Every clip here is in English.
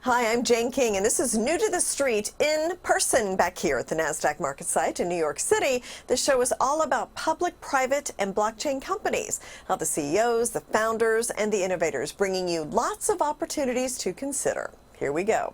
Hi, I'm Jane King, and this is New to the Street in person back here at the NASDAQ market site in New York City. This show is all about public, private, and blockchain companies, how the CEOs, the founders, and the innovators bringing you lots of opportunities to consider. Here we go.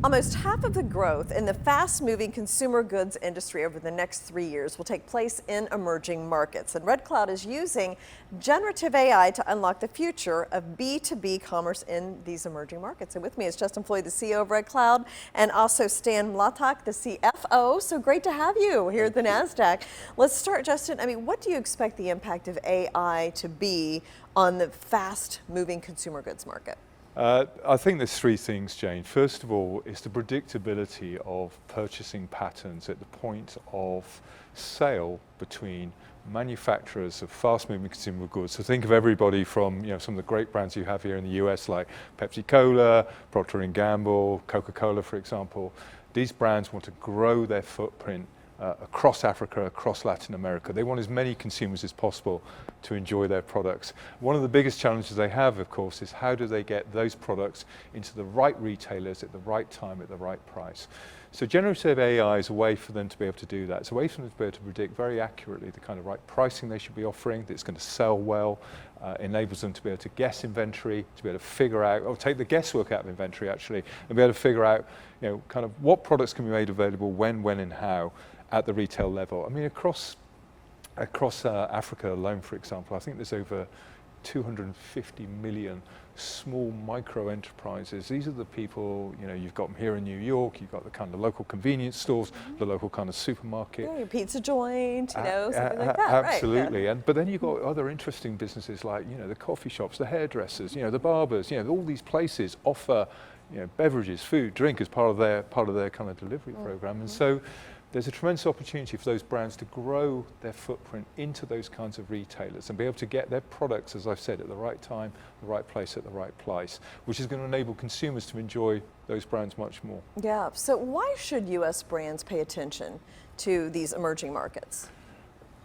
Almost half of the growth in the fast-moving consumer goods industry over the next 3 years will take place in emerging markets. And RedCloud is using generative AI to unlock the future of B2B commerce in these emerging markets. And with me is Justin Floyd, the CEO of RedCloud, and also Stan Mlatac, the CFO. So great to have you here at the NASDAQ. Let's start, Justin. I mean, what do you expect the impact of AI to be on the fast-moving consumer goods market? I think there's three things, Jane. First of all, is the predictability of purchasing patterns at the point of sale between manufacturers of fast-moving consumer goods. So think of everybody from some of the great brands you have here in the US, like Pepsi-Cola, Procter & Gamble, Coca-Cola, for example. These brands want to grow their footprint across Africa, across Latin America. They want as many consumers as possible to enjoy their products. One of the biggest challenges they have, of course, is how do they get those products into the right retailers at the right time at the right price. So generative AI is a way for them to be able to do that. It's a way for them to be able to predict very accurately the kind of right pricing they should be offering, that's going to sell well, enables them to be able to guess inventory, to be able to figure out, or take the guesswork out of inventory actually, and be able to figure out kind of what products can be made available when, and how at the retail level. I mean, across Africa alone, for example, I think there's over 250 million small micro enterprises. These are the people, you've got them here in New York, you've got the kind of local convenience stores, the local kind of supermarket. Yeah, your pizza joint, something like that. Absolutely, right? Yeah. But then you've got other interesting businesses like, the coffee shops, the hairdressers, the barbers, all these places offer, beverages, food, drink as part of their kind of delivery program. And so there's a tremendous opportunity for those brands to grow their footprint into those kinds of retailers and be able to get their products, as I've said, at the right time, the right place, at the right price, which is going to enable consumers to enjoy those brands much more. Yeah, so why should US brands pay attention to these emerging markets?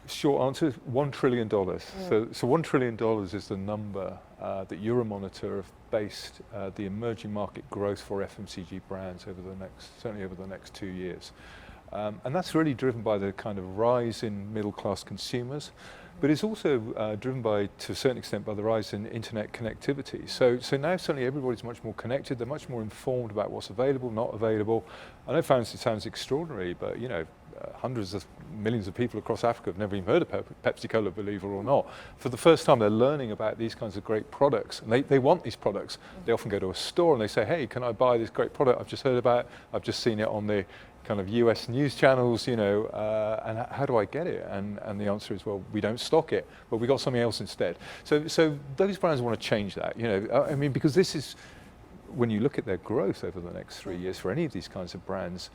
Short answer, $1 trillion. So $1 trillion is the number that Euromonitor have based the emerging market growth for FMCG brands certainly over the next 2 years. And that's really driven by the kind of rise in middle-class consumers, but it's also driven by, to a certain extent, by the rise in internet connectivity. So now suddenly everybody's much more connected, they're much more informed about what's available, not available. I know it sounds extraordinary, but hundreds of millions of people across Africa have never even heard of Pepsi-Cola, believe it or not. For the first time, they're learning about these kinds of great products, and they want these products. They often go to a store and they say, hey, can I buy this great product I've just heard about? I've just seen it on the kind of US news channels, and how do I get it? And the answer is, well, we don't stock it, but we got something else instead. So those brands want to change that, I mean, because this is, when you look at their growth over the next 3 years for any of these kinds of brands,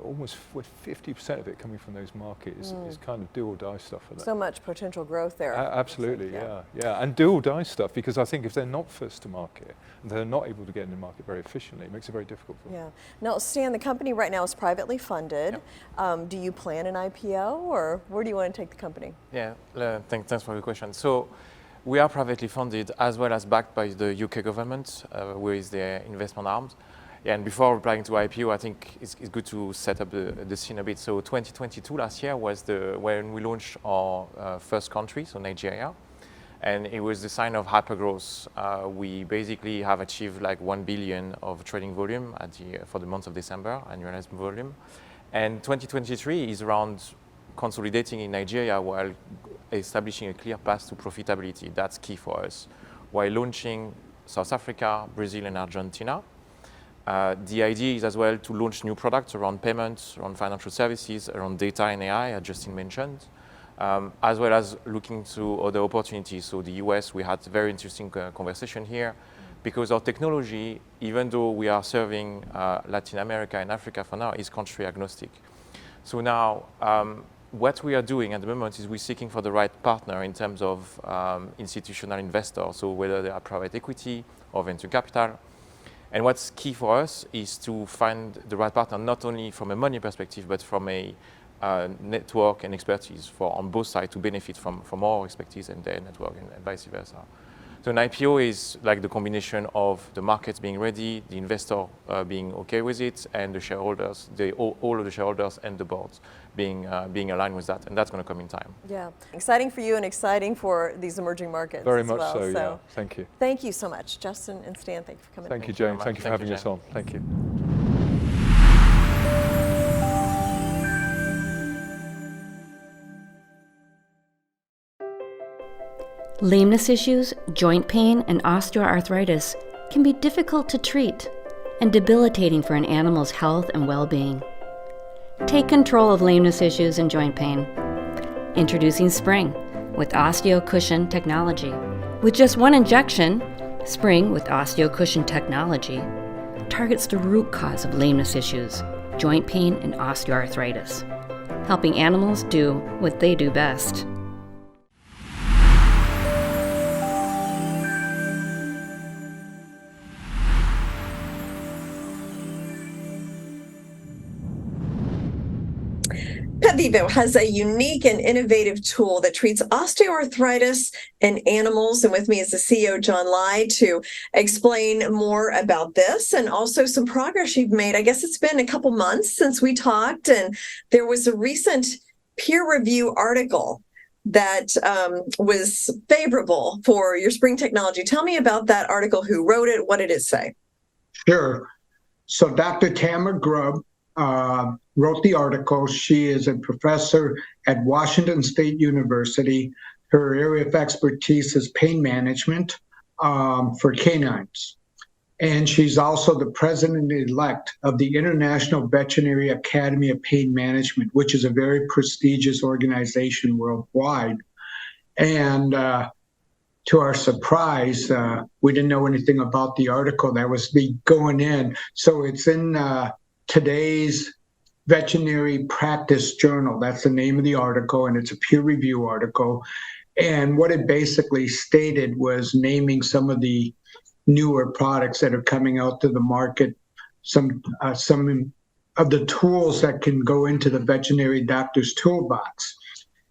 almost with 50% of it coming from those markets is kind of do or die stuff for them. So much potential growth there. Absolutely, yeah. And do or die stuff, because I think if they're not first to market, and they're not able to get in the market very efficiently, it makes it very difficult for them. Yeah. Now, Stan, the company right now is privately funded. Yep. Do you plan an IPO, or where do you want to take the company? Yeah, thanks for the question. So we are privately funded as well as backed by the UK government with their investment arms. And before replying to IPO, I think it's good to set up the scene a bit. So 2022 last year was when we launched our first country, so Nigeria. And it was the sign of hypergrowth. We basically have achieved like 1 billion of trading volume for the month of December, annualized volume. And 2023 is around consolidating in Nigeria while establishing a clear path to profitability. That's key for us. While launching South Africa, Brazil, and Argentina, the idea is as well to launch new products around payments, around financial services, around data and AI, as Justin mentioned, as well as looking to other opportunities. So the US, we had a very interesting conversation here. because our technology, even though we are serving Latin America and Africa for now, is country agnostic. So now, what we are doing at the moment is we're seeking for the right partner in terms of institutional investors, so whether they are private equity or venture capital. And what's key for us is to find the right partner, not only from a money perspective, but from a network and expertise on both sides to benefit from our expertise and their network and vice versa. So an IPO is like the combination of the markets being ready, the investor being okay with it, and the shareholders, all of the shareholders and the boards being aligned with that, and that's going to come in time. Yeah, exciting for you and exciting for these emerging markets. Very as much well. so, yeah. Thank you. Thank you so much, Justin and Stan. Thank you for coming. Thank you, Jane. Thank you for having us on. Thank you. Lameness issues, joint pain, and osteoarthritis can be difficult to treat and debilitating for an animal's health and well-being. Take control of lameness issues and joint pain. Introducing Spring with OsteoCushion technology. With just one injection, Spring with OsteoCushion technology targets the root cause of lameness issues, joint pain, and osteoarthritis, helping animals do what they do best. PetVivo has a unique and innovative tool that treats osteoarthritis in animals. And with me is the CEO, John Lai, to explain more about this and also some progress you've made. I guess it's been a couple months since we talked, and there was a recent peer review article that was favorable for your Spring technology. Tell me about that article, who wrote it, what did it say? Sure. So Dr. Tamara Grubb wrote the article. She is a professor at Washington State University. Her area of expertise is pain management for canines. And she's also the president-elect of the International Veterinary Academy of Pain Management, which is a very prestigious organization worldwide. And to our surprise, we didn't know anything about the article that was going in. So it's in today's Veterinary Practice Journal. That's the name of the article, and it's a peer review article. And what it basically stated was naming some of the newer products that are coming out to the market, some of the tools that can go into the veterinary doctor's toolbox.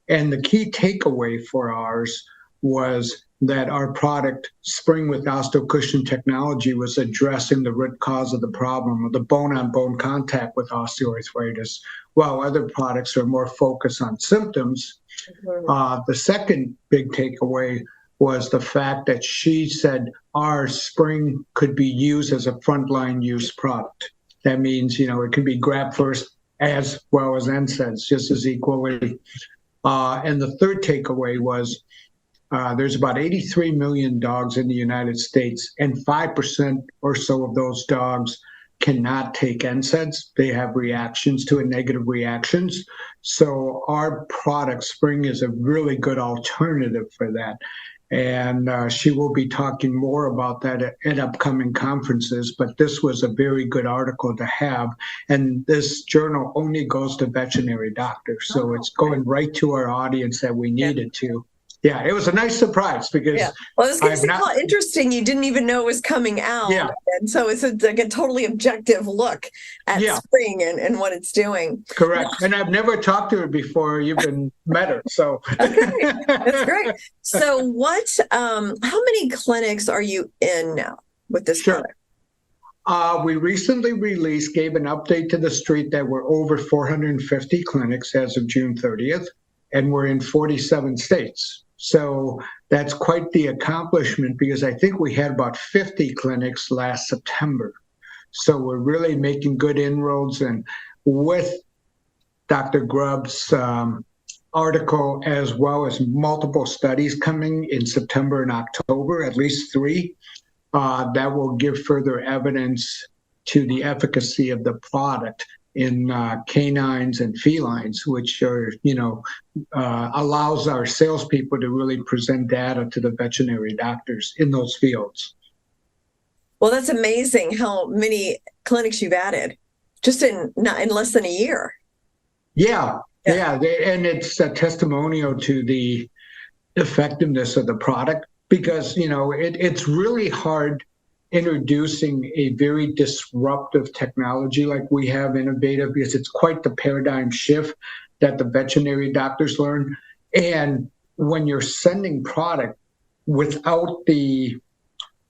And the key takeaway for ours was that our product, Spring with OsteoCushion technology, was addressing the root cause of the problem of the bone-on-bone contact with osteoarthritis, while other products are more focused on symptoms. The second big takeaway was the fact that she said our Spring could be used as a frontline use product. That means, it can be grabbed first as well as NSAIDs, just as equally. And the third takeaway was there's about 83 million dogs in the United States, and 5% or so of those dogs cannot take NSAIDs. They have reactions to it, negative reactions. So our product, Spring, is a really good alternative for that. And she will be talking more about that at upcoming conferences, but this was a very good article to have. And this journal only goes to veterinary doctors, so it's going right to our audience that we needed to. Yeah, it was a nice surprise because well, it's going to be interesting. You didn't even know it was coming out. Yeah. And so it's like a totally objective look at Spring and what it's doing. Correct. And I've never talked to her before you even met her. So okay, that's great. So how many clinics are you in now with this product? We recently gave an update to the street that we're over 450 clinics as of June 30th, and we're in 47 states. So that's quite the accomplishment, because I think we had about 50 clinics last September. So we're really making good inroads. And with Dr. Grubb's article, as well as multiple studies coming in September and October, at least 3, that will give further evidence to the efficacy of the product in canines and felines, which are, allows our salespeople to really present data to the veterinary doctors in those fields. Well, that's amazing how many clinics you've added just in less than a year. Yeah, and it's a testimonial to the effectiveness of the product because, it's really hard introducing a very disruptive technology like we have innovative because it's quite the paradigm shift that the veterinary doctors learn. And when you're sending product without the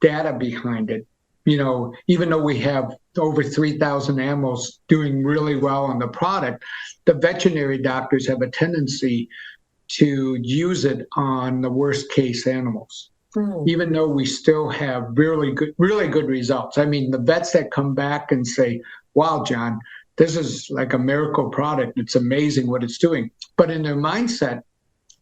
data behind it, even though we have over 3,000 animals doing really well on the product, the veterinary doctors have a tendency to use it on the worst case animals, even though we still have really good results. I mean, the vets that come back and say, wow, John, this is like a miracle product. It's amazing what it's doing. But in their mindset,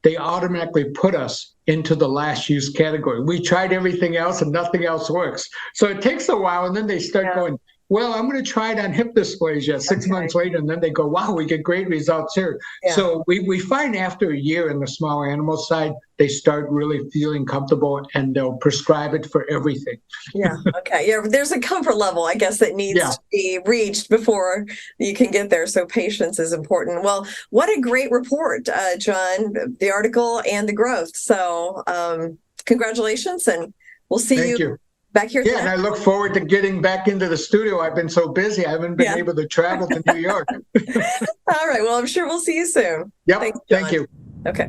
they automatically put us into the last use category. We tried everything else and nothing else works. So it takes a while, and then they start going, well, I'm going to try it on hip dysplasia 6 months later, and then they go, wow, we get great results here. Yeah. So we find after a year in the small animal side, they start really feeling comfortable, and they'll prescribe it for everything. Yeah, okay. Yeah, there's a comfort level, I guess, that needs to be reached before you can get there. So patience is important. Well, what a great report, John, the article and the growth. So congratulations, and weul see Thank you. Back here. Yeah, and I look forward to getting back into the studio. I've been so busy. I haven't been able to travel to New York. All right. Well, I'm sure we'll see you soon. Yep. Thanks, thank you. Okay.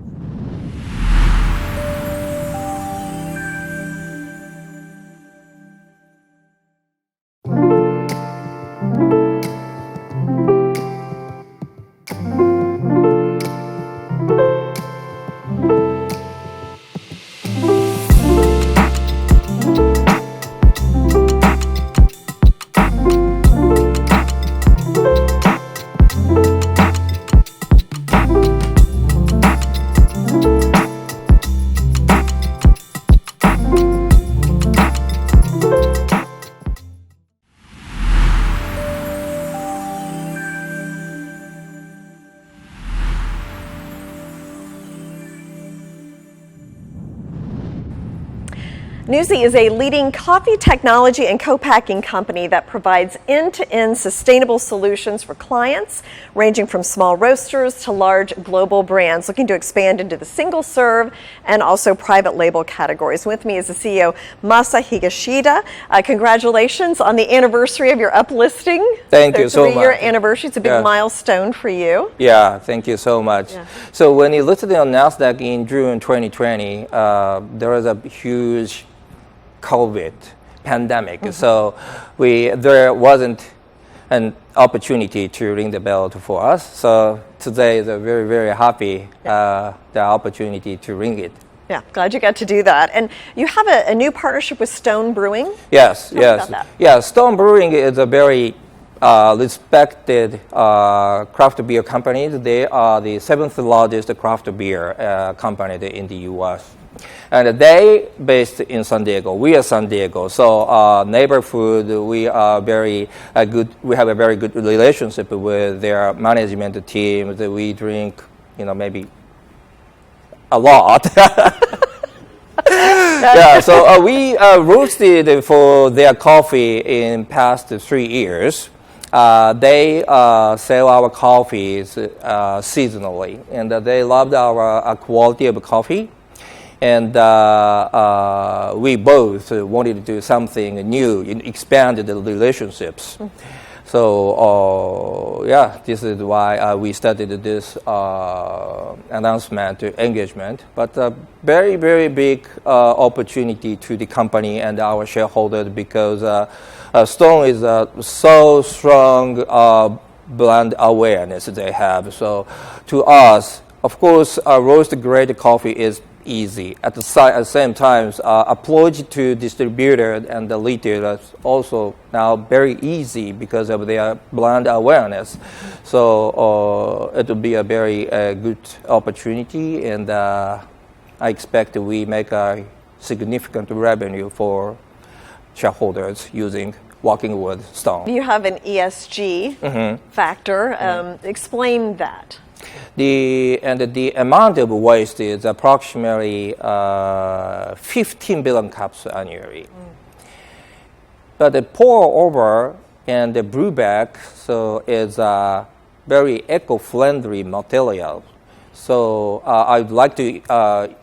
NuZee is a leading coffee technology and co-packing company that provides end-to-end sustainable solutions for clients, ranging from small roasters to large global brands looking to expand into the single-serve and also private label categories. With me is the CEO, Masa Higashida. Congratulations on the anniversary of your uplisting. Thank you so much. 3-year anniversary. It's a big milestone for you. Yeah, thank you so much. Yeah. So when you listed on NASDAQ in June 2020, there was a huge COVID pandemic. So there wasn't an opportunity to ring the bell for us. So today is a very, very happy the opportunity to ring it. Yeah, glad you got to do that. And you have a new partnership with Stone Brewing? Yes, yes. Yeah, Stone Brewing is a very respected craft beer company. They are the 7th largest craft beer company in the U.S. And they based in San Diego. We are San Diego, so neighborhood. We are very good. We have a very good relationship with their management team. We drink, maybe a lot. Yeah. So we roasted for their coffee in past 3 years. They sell our coffees seasonally, and they loved our quality of coffee. And we both wanted to do something new, expand the relationships. So this is why we started this announcement engagement. But a very, very big opportunity to the company and our shareholders because Stone is so strong brand awareness they have. So to us, of course, roast grade coffee is easy. At the same time, approach to distributor and the retailers also now very easy because of their brand awareness. So it will be a very good opportunity, and I expect we make a significant revenue for shareholders working with Stone. You have an ESG factor. Explain that. The amount of waste is approximately 15 billion cups annually. But the pour over and the brewback is a very eco-friendly material. So I'd like to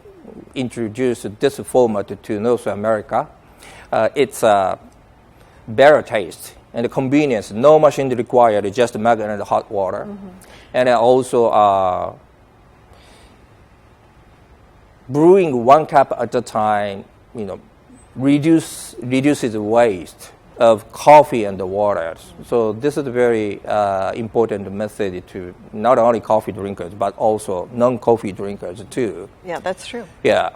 introduce this format to North America. It's a better taste and the convenience. No machine required, just magnet and hot water. And also brewing 1 cup at a time, reduces waste of coffee and the water. So this is a very important method to not only coffee drinkers, but also non-coffee drinkers too. Yeah, that's true. Yeah.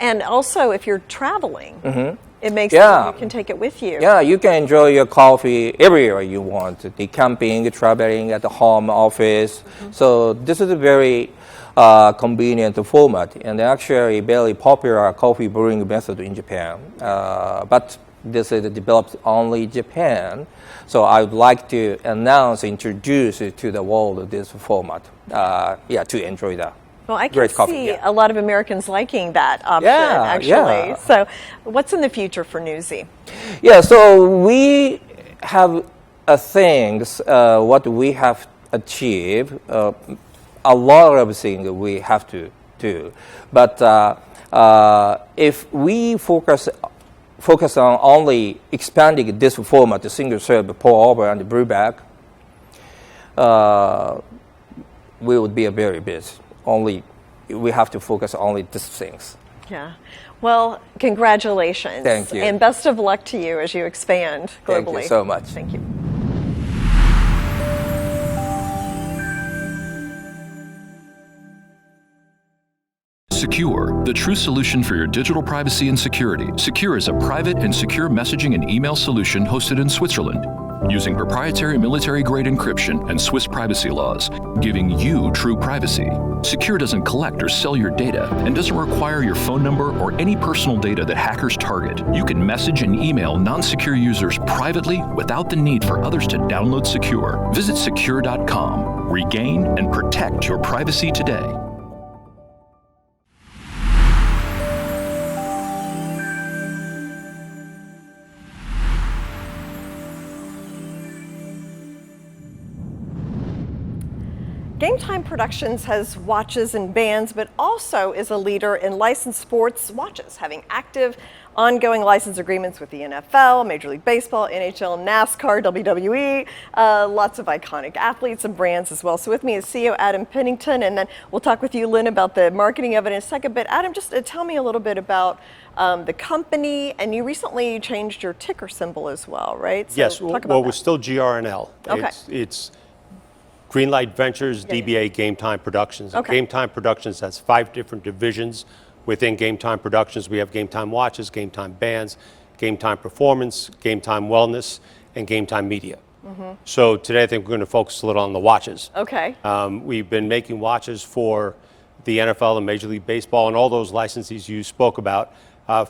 And also, if you're traveling, it makes it you can take it with you. Yeah, you can enjoy your coffee everywhere you want. The camping, traveling, at the home, office. So this is a very convenient format, and actually very popular coffee brewing method in Japan. But this is developed only Japan. So I would like to introduce to the world this format. To enjoy that. Well, I can Great coffee, see a lot of Americans liking that option, actually. Yeah. So what's in the future for NuZee? Yeah, so we have things, what we have achieved, a lot of things we have to do. But if we focus on only expanding this format, the single serve, pour over, and brew back, we would be very busy. We have to focus only these things. Yeah. Well, congratulations. Thank you. And best of luck to you as you expand globally. Thank you so much. Thank you. Secure, the true solution for your digital privacy and security. Secure is a private and secure messaging and email solution hosted in Switzerland, using proprietary military-grade encryption and Swiss privacy laws, giving you true privacy. Secure doesn't collect or sell your data and doesn't require your phone number or any personal data that hackers target. You can message and email non-secure users privately without the need for others to download Secure. Visit secure.com. Regain and protect your privacy today. Game Time Productions has watches and bands, but also is a leader in licensed sports watches, having active, ongoing license agreements with the NFL, Major League Baseball, NHL, NASCAR, WWE, lots of iconic athletes and brands as well. So with me is CEO Adam Pennington, and then we'll talk with you, Lynn, about the marketing of it in a second. But Adam, just tell me a little bit about the company, and you recently changed your ticker symbol as well, right? So yes, talk about well, that. we're still GRNL. Okay. It's Greenlight Ventures, DBA Game Time Productions. Okay. Game Time Productions has 5 different divisions. Within Game Time Productions, we have Game Time Watches, Game Time Bands, Game Time Performance, Game Time Wellness, and Game Time Media. So today I think we're going to focus a little on the watches. Okay. We've been making watches for the NFL and Major League Baseball and all those licensees you spoke about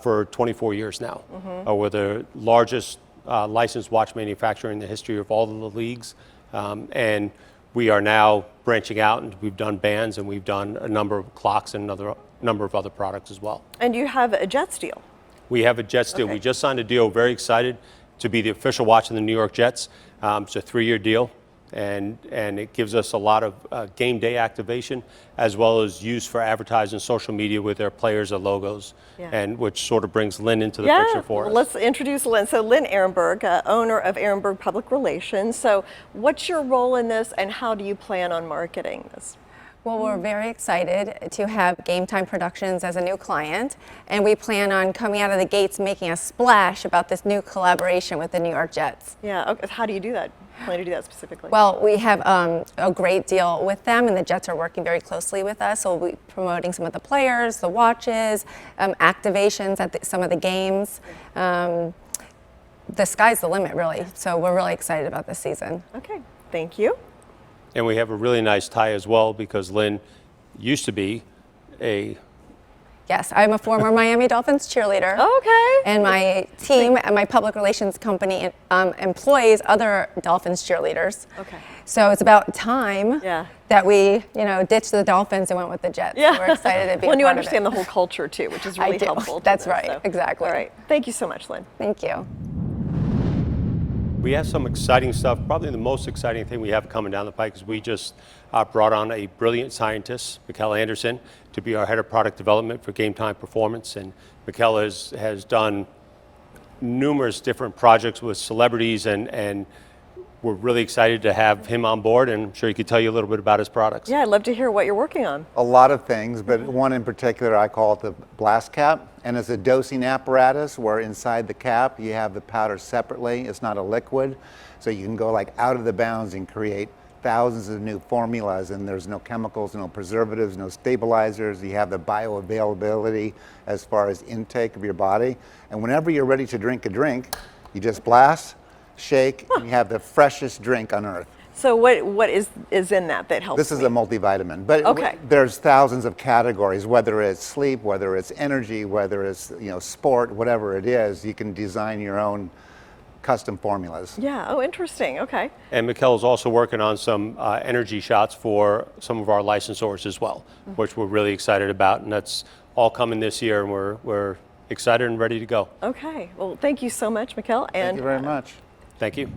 for 24 years now. We're the largest licensed watch manufacturer in the history of all of the leagues. And we are now branching out, and we've done bands, and we've done a number of clocks and another number of other products as well. And you have a Jets deal. We have a Jets deal. Okay. We just signed a deal. Very excited to be the official watch of the New York Jets. It's a 3-year deal, and it gives us a lot of game day activation, as well as use for advertising social media with their players or logos, and which sort of brings Lynn into the picture for us. Let's introduce Lynn. So Lynn Ehrenberg, owner of Ehrenberg Public Relations. So what's your role in this, and how do you plan on marketing this? Well, we're very excited to have Game Time Productions as a new client, and we plan on coming out of the gates making a splash about this new collaboration with the New York Jets. Yeah, okay. How do you do that? Plan to do that specifically? Well, we have a great deal with them, and the Jets are working very closely with us, so we'll be promoting some of the players, the watches, activations at some of the games. The sky's the limit, really, so we're really excited about this season. Okay, thank you. And we have a really nice tie as well, because Lynn used to be a... Yes, I'm a former Miami Dolphins cheerleader. Okay. And my team and my public relations company employs other Dolphins cheerleaders. Okay. So it's about time that we, ditched the Dolphins and went with the Jets. Yeah. So we're excited to be Well, and you part of understand it. the whole culture too, which is really I do. helpful. to That's this, right, so. exactly. All right. Thank you so much, Lynn. Thank you. We have some exciting stuff. Probably the most exciting thing we have coming down the pike is we just brought on a brilliant scientist, McKie Anderson, to be our head of product development for Game Time Performance. And McKie has done numerous different projects with celebrities, and we're really excited to have him on board, and I'm sure he could tell you a little bit about his products. Yeah, I'd love to hear what you're working on. A lot of things, but one in particular, I call it the blast cap. And it's a dosing apparatus where inside the cap you have the powder separately. It's not a liquid, so you can go like out of the bounds and create thousands of new formulas, and there's no chemicals, no preservatives, no stabilizers. You have the bioavailability as far as intake of your body. And whenever you're ready to drink a drink, you just blast, shake, and you have the freshest drink on earth. So what is in that helps? This is a multivitamin, but okay. There's thousands of categories, whether it's sleep, whether it's energy, whether it's sport, whatever it is, you can design your own custom formulas. Yeah, oh, interesting, okay. And McKie is also working on some energy shots for some of our licensors as well, which we're really excited about, and that's all coming this year, and we're excited and ready to go. Okay, well, thank you so much, McKie. Thank you very much. Thank you.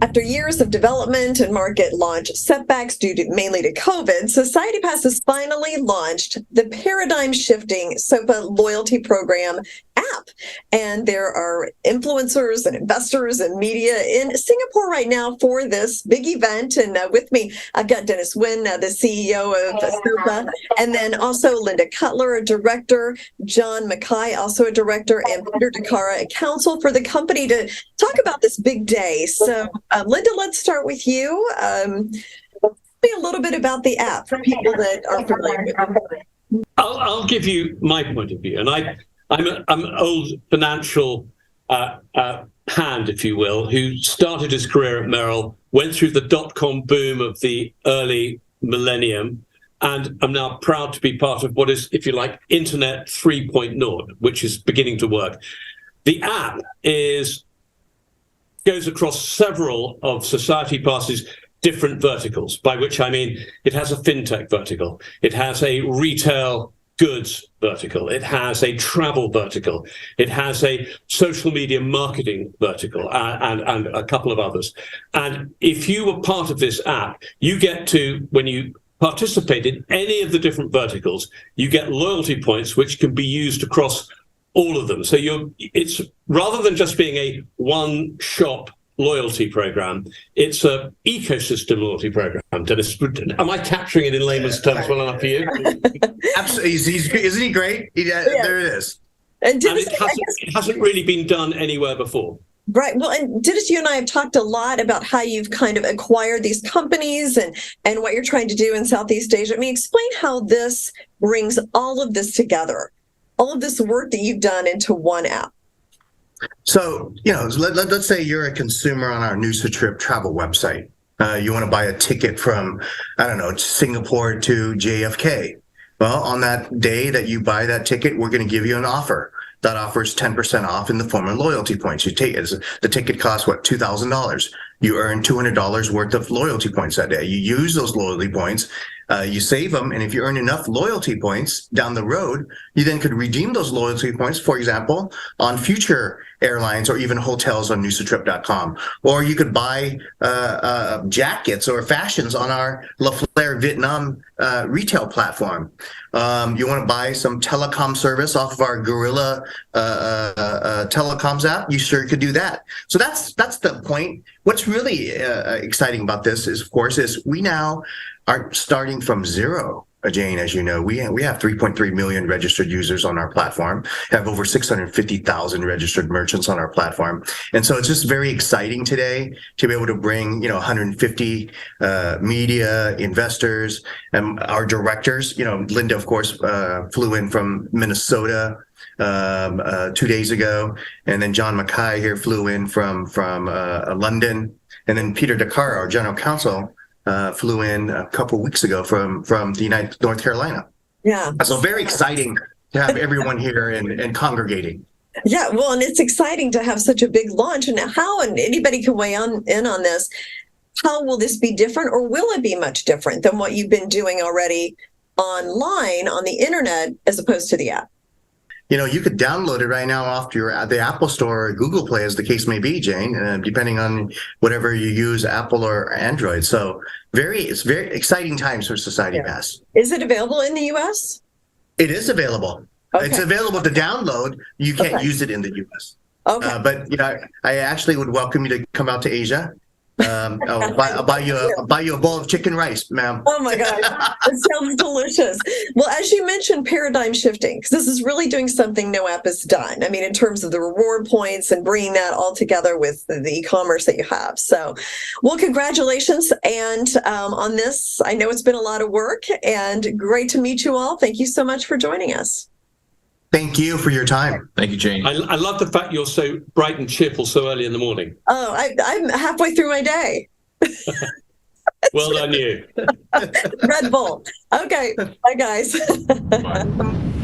After years of development and market launch setbacks due mainly to COVID, Society Pass has finally launched the paradigm-shifting SOPA loyalty program app. And there are influencers and investors and media in Singapore right now for this big event. And with me, I've got Dennis Nguyen, the CEO of SOPA, and then also Linda Cutler, a director, John McKie, also a director, and Peter Dichiara, a counsel for the company, to talk about this big day. So, Linda, let's start with you. Tell me a little bit about the app for people that are familiar with it. I'll give you my point of view, and I'm an old financial hand, if you will, who started his career at Merrill, went through the dot-com boom of the early millennium, and I'm now proud to be part of what is, if you like, Internet 3.0, which is beginning to work. The app goes across several of Society Pass's different verticals, by which I mean it has a fintech vertical, it has a retail goods vertical, it has a travel vertical, it has a social media marketing vertical, and a couple of others. And if you were part of this app, you get to, when you participate in any of the different verticals, you get loyalty points which can be used across all of them. So it's rather than just being a one-shop loyalty program, it's an ecosystem loyalty program. Dennis, am I capturing it in layman's terms well enough for you? Absolutely. Isn't he great? Yeah. There it is. And it hasn't really been done anywhere before. Right. Well, and Dennis, you and I have talked a lot about how you've kind of acquired these companies and what you're trying to do in Southeast Asia. I mean, explain how this brings all of this together, all of this work that you've done into one app. So, let's say you're a consumer on our NuZee Trip travel website. You want to buy a ticket from, Singapore to JFK. Well, on that day that you buy that ticket, we're going to give you an offer. That offer is 10% off in the form of loyalty points. You take it. The ticket costs, $2,000. You earn $200 worth of loyalty points that day. You use those loyalty points, you save them, and if you earn enough loyalty points down the road, you then could redeem those loyalty points, for example, on future airlines or even hotels on NuZeeTrip.com. Or you could buy jackets or fashions on our La Flare Vietnam retail platform. You want to buy some telecom service off of our Gorilla telecoms app, you sure could do that. So that's the point. What's really exciting about this is, of course, we now are starting from zero. Jane, as you know, we have 3.3 million registered users on our platform, have over 650,000 registered merchants on our platform. And so it's just very exciting today to be able to bring, 150 media investors and our directors. Linda, of course, flew in from Minnesota 2 days ago. And then John McKie here flew in from London. And then Peter Dichiara, our general counsel, flew in a couple weeks ago from the North Carolina. Yeah. So very exciting to have everyone here and congregating. Yeah, well, and it's exciting to have such a big launch. And anybody can weigh in on this, how will this be different, or will it be much different than what you've been doing already online on the internet as opposed to the app? You could download it right now off the Apple Store or Google Play, as the case may be, Jane, depending on whatever you use, Apple or Android. So it's very exciting times for Society Pass. Is it available in the U.S.? It is available. Okay. It's available to download. You can't use it in the U.S. Okay. But I actually would welcome you to come out to Asia. I'll buy you a bowl of chicken rice, ma'am. Oh my God, that sounds delicious. Well, as you mentioned, paradigm shifting, because this is really doing something no app has done. I mean, in terms of the reward points and bringing that all together with the e-commerce that you have. So, well, congratulations. And on this, I know it's been a lot of work and great to meet you all. Thank you so much for joining us. Thank you for your time. Thank you, Jane. I love the fact you're so bright and cheerful so early in the morning. Oh, I'm halfway through my day. Well done, you. Red Bull. Okay. Bye, guys. Bye.